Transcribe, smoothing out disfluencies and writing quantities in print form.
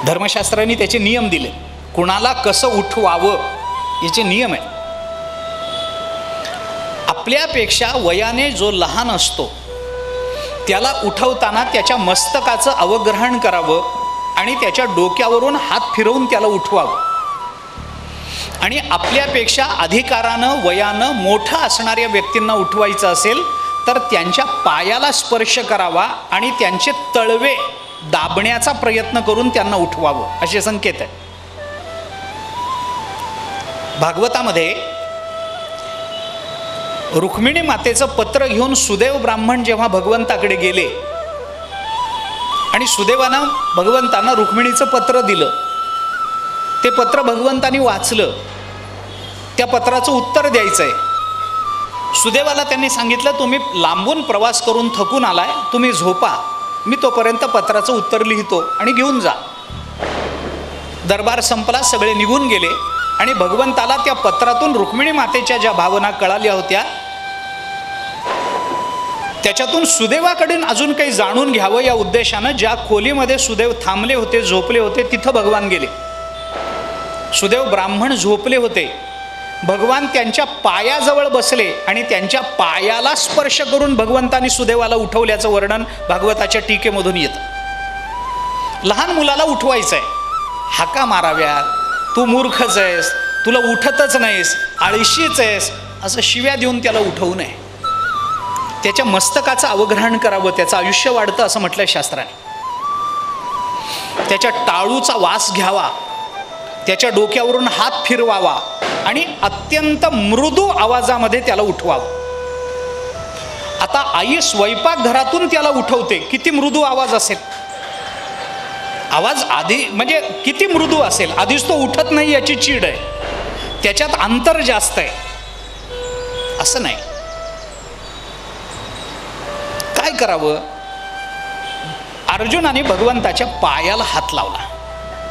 धर्मशास्त्रांनी त्याचे नियम दिले, कुणाला कसं उठवावं याचे नियम आहे. आपल्यापेक्षा वयाने जो लहान असतो त्याला उठवताना त्याच्या मस्तकाचं अवग्रहण करावं आणि त्याच्या डोक्यावरून हात फिरवून त्याला उठवावं. आणि आपल्यापेक्षा अधिकारानं वयानं मोठं असणाऱ्या व्यक्तींना उठवायचं असेल तर त्यांच्या पायाला स्पर्श करावा आणि त्यांचे तळवे दाबण्याचा प्रयत्न करून त्यांना उठवावं असे संकेत आहे. भागवतामध्ये रुक्मिणी मातेचं पत्र घेऊन सुदैव ब्राह्मण जेव्हा भगवंताकडे गेले आणि सुदैवानं भगवंतांना रुक्मिणीचं पत्र दिलं, ते पत्र भगवंतांनी वाचलं, त्या पत्राचं उत्तर द्यायचं आहे. सुदैवाला त्यांनी सांगितलं, तुम्ही लांबून प्रवास करून थकून आलाय, तुम्ही झोपा, मी तोपर्यंत पत्राचं उत्तर लिहितो आणि घेऊन जा. दरबार संपला, सगळे निघून गेले आणि भगवंताला त्या पत्रातून रुक्मिणी मातेच्या ज्या भावना कळाल्या होत्या त्याच्यातून सुदैवाकडून अजून काही जाणून घ्यावं या उद्देशानं ज्या खोलीमध्ये सुदैव थांबले होते, झोपले होते, तिथं भगवान गेले. सुदैव ब्राह्मण झोपले होते, भगवान त्यांच्या पायाजवळ बसले आणि त्यांच्या पायाला स्पर्श करून भगवंतांनी सुदैवाला उठवल्याचं वर्णन भागवताच्या टीकेमधून येतं. लहान मुलाला उठवायचं आहे, हाका माराव्यात, तू मूर्खच आहेस, तुला उठतच नाहीस, आळशीच आहेस, असं शिव्या देऊन त्याला उठवू नये. त्याच्या मस्तकाचं अवग्रहण करावं, त्याचं आयुष्य वाढतं असं म्हटलंय शास्त्राने. त्याच्या टाळूचा वास घ्यावा, त्याच्या डोक्यावरून हात फिरवावा आणि अत्यंत मृदू आवाजामध्ये त्याला उठवावं. आता आई स्वयंपाकघरातून त्याला उठवते, किती मृदू आवाज असेल, आवाज आधी म्हणजे किती मृदू असेल, आधीच तो उठत नाही याची चीड आहे, त्याच्यात अंतर जास्त आहे. असं नाही. काय करावं? अर्जुनाने भगवंताच्या पायाला हात लावला.